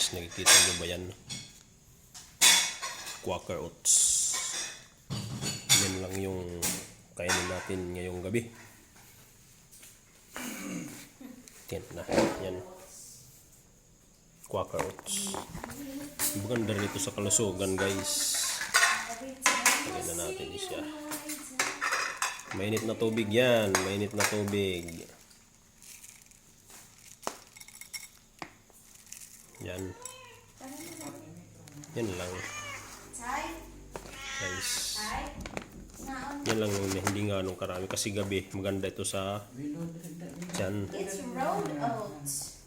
guys, nakikita nyo ba yan? Quaker Oats. Yan lang yung kainin natin ngayong gabi. Yan na, yan. Quaker Oats. Maganda rin ito sa kalusugan guys. Lagyan na natin siya. Mainit na tubig yan, mainit na tubig. Yan. Yan lang. Guys. Yan lang yung hindi nga anong karami. Kasi gabi, maganda ito sa tiyan. It's road oats.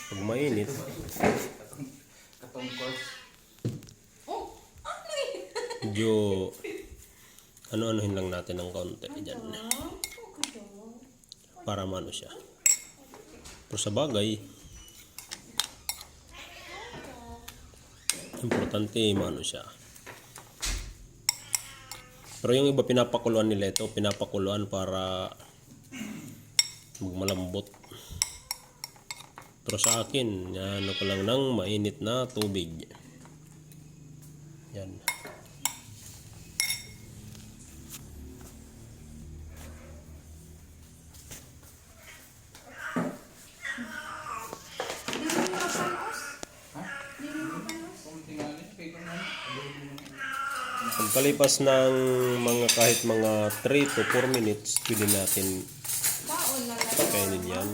Pag mainit, Oh, ano yun? medyo ano-anuhin lang natin ng kaunti dyan. Para maano siya. Pero sa bagay, importante maano siya. Pero yung iba pinapakuluan nila ito, pinapakuluan para magmalambot. Pero sa akin, ano ko lang ng mainit na tubig. Yan. Pagkalipas ng mga kahit mga 3 to 4 minutes, pwede natin kainin yan.